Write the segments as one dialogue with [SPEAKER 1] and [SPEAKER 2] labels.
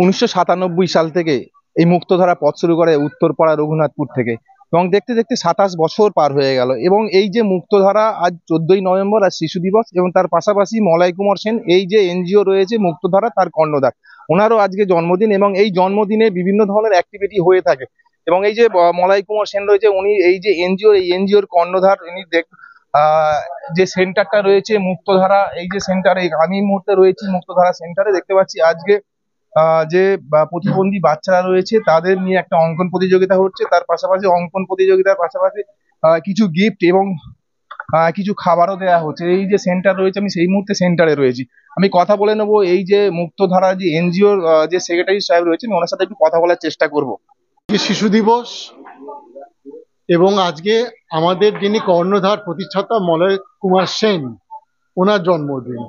[SPEAKER 1] 1997 সাল থেকে এই মুক্তধারা পথ শুরু করে উত্তরপাড়া রঘুনাথপুর থেকে, এবং দেখতে দেখতে 27 বছর পার হয়ে গেল। এবং এই যে মুক্তধারা, আজ 14ই নভেম্বর আর শিশু দিবস, এবং তার পাশাপাশি মলয় কুমার সেন এই যে এনজিও রয়েছে মুক্তধারা, তার কর্ণধার, ওনারও আজকে জন্মদিন, এবং এই জন্মদিনে বিভিন্ন ধরনের অ্যাক্টিভিটি হয়ে থাকে। এবং এই যে মলয় কুমার সেন রয়েছে, উনি এই যে এনজিও, এই এনজিওর কর্ণধার। উনি যে সেন্টারটা রয়েছে মুক্তধারা, এই যে সেন্টারে আমি এই মুহূর্তে রয়েছি মুক্তধারা সেন্টারে, দেখতে পাচ্ছি আজকে যে প্রতিবন্ধী বাচ্চারা রয়েছে তাদের নিয়ে একটা অঙ্কন প্রতিযোগিতা হচ্ছে। তার পাশাপাশি অঙ্কন প্রতিযোগিতার পাশাপাশি কিছু গিফট এবং কিছু খাবারও দেওয়া হচ্ছে। এই যে সেন্টার রয়েছে, আমি সেই মুহূর্তে সেন্টারে রয়েছি। আমি কথা বলে নেবো এই যে মুক্তধারা যে এনজিওর যে সেক্রেটারি সাহেব রয়েছেন, ওনার সাথে একটু কথা বলার চেষ্টা করব।
[SPEAKER 2] শিশু দিবস এবং আজকে আমাদের যিনি কর্ণধার প্রতিষ্ঠাতা মলয় কুমার সেন, ওনার জন্মদিন।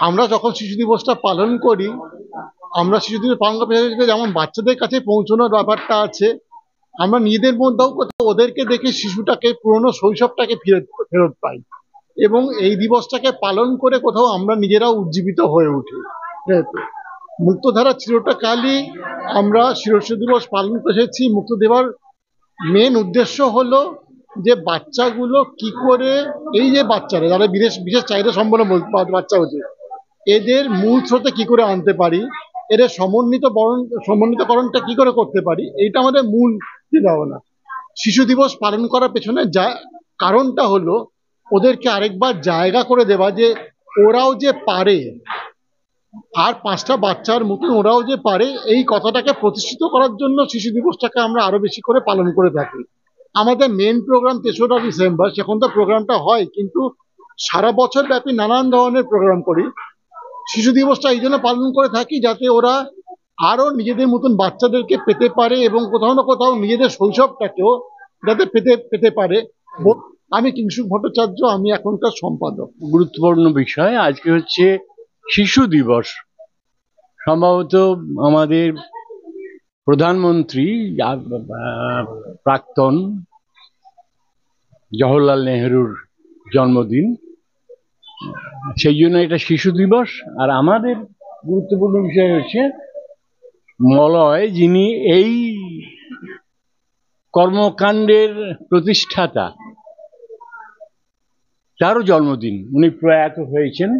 [SPEAKER 2] আমরা যখন শিশু দিবসটা পালন করি, আমরা শিশু দিবস পালন করতে যেমন বাচ্চাদের কাছে পৌঁছানোর ব্যাপারটা আছে, আমরা নিজেদের মধ্যেও কোথাও ওদেরকে দেখে শিশুটাকে, পুরনো শৈশবটাকে ফেরত পাই, এবং এই দিবসটাকে পালন করে কোথাও আমরা নিজেরাও উজ্জীবিত হয়ে উঠি। মুক্তধারা চিরকালই আমরা শিশু দিবস পালন করে এসেছি। মুক্ত দেওয়ার মেন উদ্দেশ্য হলো যে বাচ্চাগুলো কি করে, এই যে বাচ্চারা যারা বিশেষ চাহিদা সম্পন্ন বাচ্চা হচ্ছে, এদের মূল স্রোতে কি করে আনতে পারি, এদের সমন্বিতকরণটা কি করে করতে পারি, এইটা আমাদের মূল চিন্তাভাবনা। শিশু দিবস পালন করার পেছনে কারণটা হলো ওদেরকে আরেকবার জায়গা করে দেওয়া, যে ওরাও যে পারে, আর 5টা বাচ্চার মতন ওরাও যে পারে, এই কথাটাকে প্রতিষ্ঠিত করার জন্য শিশু দিবসটাকে আমরা আরো বেশি করে পালন করে থাকি। আমাদের মেন প্রোগ্রাম 3রা ডিসেম্বর, সেখান তো প্রোগ্রামটা হয়, কিন্তু সারা বছর ব্যাপী নানান ধরনের প্রোগ্রাম করি। শিশু দিবসটা এই জন্য পালন করে থাকি যাতে ওরা আরো নিজেদের মতন বাচ্চাদেরকে পেতে পারে, এবং কোথাও না কোথাও নিজেদের শৈশবটাকেও যাতে পেতে পারে। আমি কিংশুক ভট্টাচার্য, আমি এখনকার সম্পাদক।
[SPEAKER 3] গুরুত্বপূর্ণ বিষয় আজকে হচ্ছে শিশু দিবস। সম্ভবত আমাদের প্রধানমন্ত্রী প্রাক্তন জওহরলাল নেহরুর জন্মদিন, সেই জন্য এটা শিশু দিবস। আর আমাদের গুরুত্বপূর্ণ বিষয় হচ্ছে মলয়, যিনি এই কর্মকাণ্ডের প্রতিষ্ঠাতা, তারও জন্মদিন। উনি প্রয়াত হয়েছেন,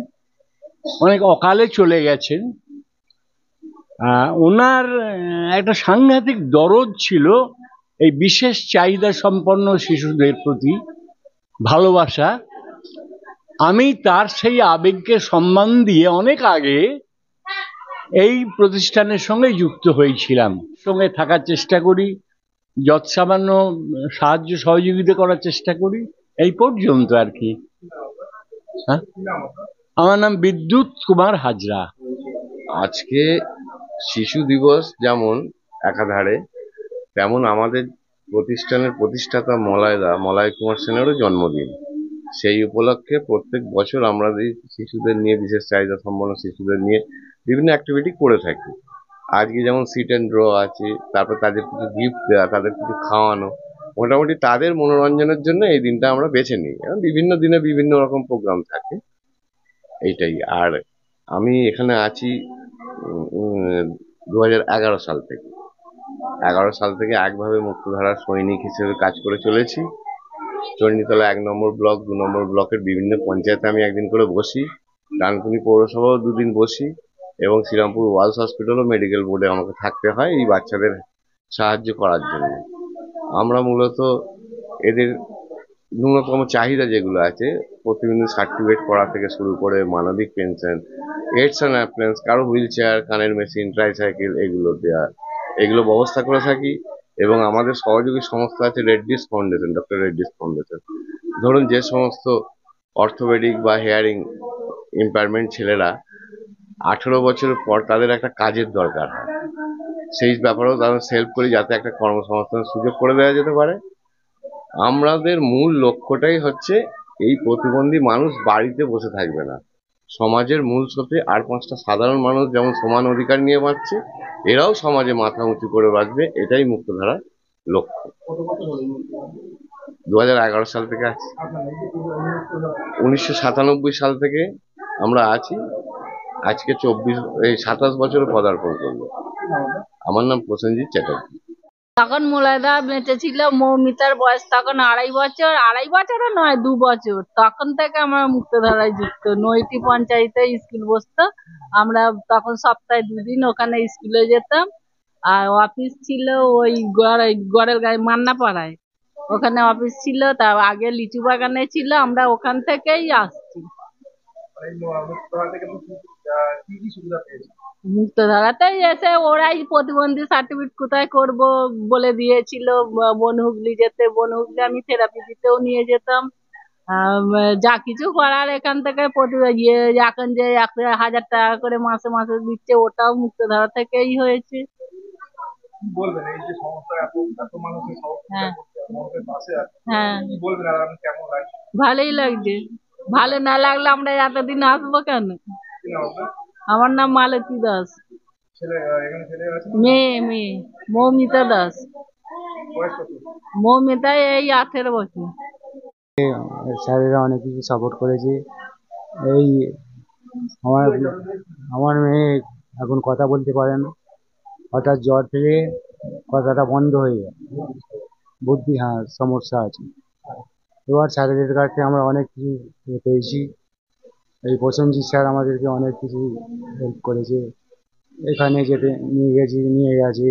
[SPEAKER 3] অনেক অকালে চলে গেছেন। ওনার একটা সাংঘাতিক দরদ ছিল এই বিশেষ চাহিদা সম্পন্ন শিশুদের প্রতি ভালোবাসা। আমি তার সেই আবেগকে সম্মান দিয়ে অনেক আগে এই প্রতিষ্ঠানের সঙ্গে যুক্ত হয়েছিলাম। সঙ্গে থাকার চেষ্টা করি, যৎসামান্য সাহায্য সহযোগিতা করার চেষ্টা করি, এই পর্যন্ত আর কি। আমার নাম বিদ্যুৎ কুমার হাজরা।
[SPEAKER 4] আজকে শিশু দিবস যেমন একাধারে, তেমন আমাদের প্রতিষ্ঠানের প্রতিষ্ঠাতা মলয় কুমার সেনেরও জন্মদিন। সেই উপলক্ষে প্রত্যেক বছর আমরা শিশুদের নিয়ে, বিশেষ চাহিদা সম্পন্ন শিশুদের নিয়ে বিভিন্ন অ্যাক্টিভিটি করে থাকি। আজকে যেমন সিট অ্যান্ড ড্র আছে, তারপর তাদের কিছু গিফট দেওয়া, তাদের কিছু খাওয়ানো, মোটামুটি তাদের মনোরঞ্জনের জন্য এই দিনটা আমরা বেছে নিই। বিভিন্ন দিনে বিভিন্ন রকম প্রোগ্রাম থাকে, এইটাই। আর আমি এখানে আছি 2011 সাল থেকে। 11 সাল থেকে একভাবে মুক্তধারার সৈনিক হিসেবে কাজ করে চলেছি। চণ্ডীতলা 1 নম্বর ব্লক, 2 নম্বর ব্লকের বিভিন্ন পঞ্চায়েতে আমি একদিন করে বসি, ডানকুনি পৌরসভাও 2 দিন বসি, এবং শ্রীরামপুর ওয়ালস হসপিটাল ও মেডিকেল বোর্ডে আমাকে থাকতে হয় এই বাচ্চাদের সাহায্য করার জন্য। আমরা মূলত এদের ন্যূনতম চাহিদা যেগুলো আছে, প্রতিদিন সার্টিফিকেট করা থেকে শুরু করে মানবিক পেনশন, এইডস অ্যান্ড অ্যাপ্লায়েন্স, কারো হুইল চেয়ার, কানের মেশিন, ট্রাইসাইকেল, এগুলো দেওয়া, এগুলো ব্যবস্থা করে থাকি। এবং আমাদের সহযোগী সংস্থা আছে Reddy's foundation, doctor Reddy's foundation. ধরুন যে সমস্ত অর্থোপেডিক বা হেয়ারিং ইম্পায়ারমেন্ট ছেলেরা 18 বছরের পর তাদের একটা কাজের দরকার হয়, সেই ব্যাপারেও তাদের হেল্প করি যাতে একটা কর্মসংস্থানের সুযোগ করে দেওয়া যেতে পারে। আমাদের মূল লক্ষ্যটাই হচ্ছে এই প্রতিবন্ধী মানুষ বাড়িতে বসে থাকবে না, সমাজের মূল স্রোতে আর 5টা সাধারণ মানুষ যেমন সমান অধিকার নিয়ে বাঁচছে, এরাও সমাজে মাথা উঁচু করে বাঁচবে, এটাই মুক্তধারার লক্ষ্য। 2011 সাল থেকে আছি। 1997 সাল থেকে আমরা আছি। আজকে 27 বছরে পদার্পণ করলো। আমার নাম প্রসেনজিৎ চ্যাটার্জি।
[SPEAKER 5] তখন মুলাদা বেঁচে ছিল, মৌমিতার বয়স তখন 2.5 বছর, 2.5 বছরও নয়, 2 বছর। তখন থেকে আমরা মুক্তধারায় যুক্ত। নৈটি পঞ্চায়েতে স্কুল বসতো, আমরা তখন সপ্তাহে 2 দিন ওখানে স্কুলে যেতাম। আর অফিস ছিল ওই গড়ের গায়ে মান্নাপাড়ায়, ওখানে অফিস ছিল। তার আগে লিচু বাগানে ছিল, আমরা ওখান থেকেই আসছি। মুক্তধারাতেই এসে ওরাই প্রতিবন্ধী সার্টিফিকেট কোথায় করব বলে দিয়েছিল। বনহুগলি যেতে, বনহুগলি আমি থেরাপি দিতেও নিয়ে যেতাম। যা কিছু করার এখান থেকে এখন যে 1,000 টাকা করে মাসে মাসে দিচ্ছে, ওটাও মুক্তধারা থেকেই হয়েছে।
[SPEAKER 1] বলবেন এই যে সংস্থা এত মানুষের সহযোগিতা
[SPEAKER 5] হ্যাঁ,
[SPEAKER 1] করছে, মানুষের পাশে আছে,
[SPEAKER 5] হ্যাঁ,
[SPEAKER 1] কি বলবেন আর আপনি কেমন লাগছে?
[SPEAKER 5] ভালোই লাগছে। ভালো না লাগলে আমরা এতদিন আসবো কেন?
[SPEAKER 1] কি নাম আপনার?
[SPEAKER 5] আমার নাম মালতী দাস।
[SPEAKER 1] ছেলে এখানে ছেলে আছে?
[SPEAKER 5] মেয়ে মৌমিতা দাস।
[SPEAKER 1] বয়স কত?
[SPEAKER 5] মৌমিতা এই 18 বছর।
[SPEAKER 6] স্যারেরা অনেক কিছু সাপোর্ট করেছে। এই আমার আমার মেয়ে এখন কথা বলতে পারে না, হঠাৎ জ্বর থেকে কথাটা বন্ধ হয়ে যায়, বুদ্ধি সমস্যা আছে। এবার স্যারেদের কাছে আমরা অনেক কিছু পেয়েছি। এই প্রসেনজিৎ স্যার আমাদেরকে অনেক কিছু হেল্প করেছে, এখানে যেতে নিয়ে গেছে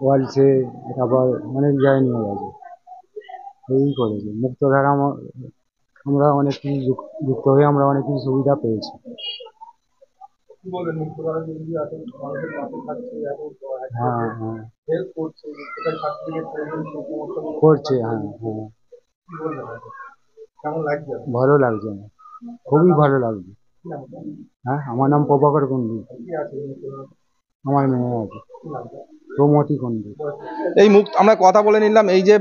[SPEAKER 6] ওয়ার্ল্ডসে, তারপর অনেক জায়গায় নিয়ে গেছে, এই করেছে। মুক্তধারা আমরা অনেক কিছু যুক্ত হয়ে আমরা অনেক কিছু সুবিধা পেয়েছি।
[SPEAKER 1] কি বলবেন মুক্তধারা যে এত মানুষের পাশে থাকছে, এত
[SPEAKER 6] হ্যাঁ হ্যাঁ
[SPEAKER 1] হেল্প করছে, কোথায় সার্টিফিকেট প্রয়োজন সেই সমস্ত
[SPEAKER 6] করছে, হ্যাঁ হ্যাঁ।
[SPEAKER 1] কি বলবেন কেমন লাগছে?
[SPEAKER 6] ভালো লাগছে, খুবই ভালো লাগছে। হ্যাঁ, আমার নাম প্রভাকর কুন্ডু,
[SPEAKER 1] কি আছে মুক্তধারা?
[SPEAKER 6] আমার মেয়ে আছে প্রমতি কুন্ডু।
[SPEAKER 1] এই আমরা কথা বলে নিলাম এই যে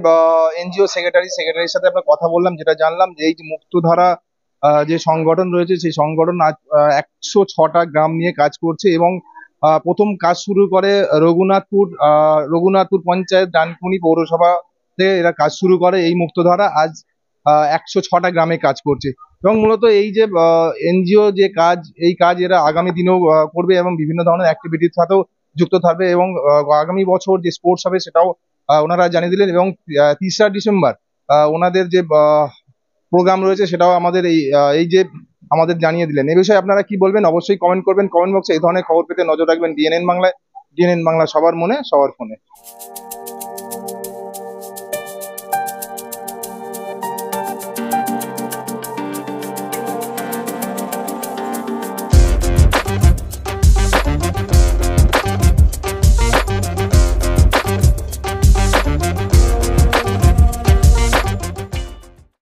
[SPEAKER 1] এনজিও সেক্রেটারির সাথে আমরা কথা বললাম, যেটা জানলাম যে এই যে মুক্তধারা যে সংগঠন রয়েছে, সেই সংগঠন আজ 106টা গ্রাম নিয়ে কাজ করছে এবং প্রথম কাজ শুরু করে রঘুনাথপুর পঞ্চায়েত ডানকুনি পৌরসভাতে এরা কাজ শুরু করে। এই মুক্তধারা আজ 106টা গ্রামে কাজ করছে এবং মূলত এই যে এনজিও যে কাজ, এই কাজ এরা আগামী দিনেও করবে এবং বিভিন্ন ধরনের অ্যাক্টিভিটির সাথেও যুক্ত থাকবে এবং আগামী বছর যে স্পোর্টস হবে সেটাও ওনারা জানিয়ে দিলেন এবং 3রা ডিসেম্বর ওনাদের যে প্রোগ্রাম রয়েছে সেটাও আমাদের এই যে আমাদের জানিয়ে দিলেন। এই বিষয়ে আপনারা কি বলবেন অবশ্যই কমেন্ট করবেন কমেন্ট বক্সে। এই ধরনের খবর পেতে নজর রাখবেন ডিএনএন বাংলায়। ডিএনএন বাংলা, সবার মনে সবার ফোনে।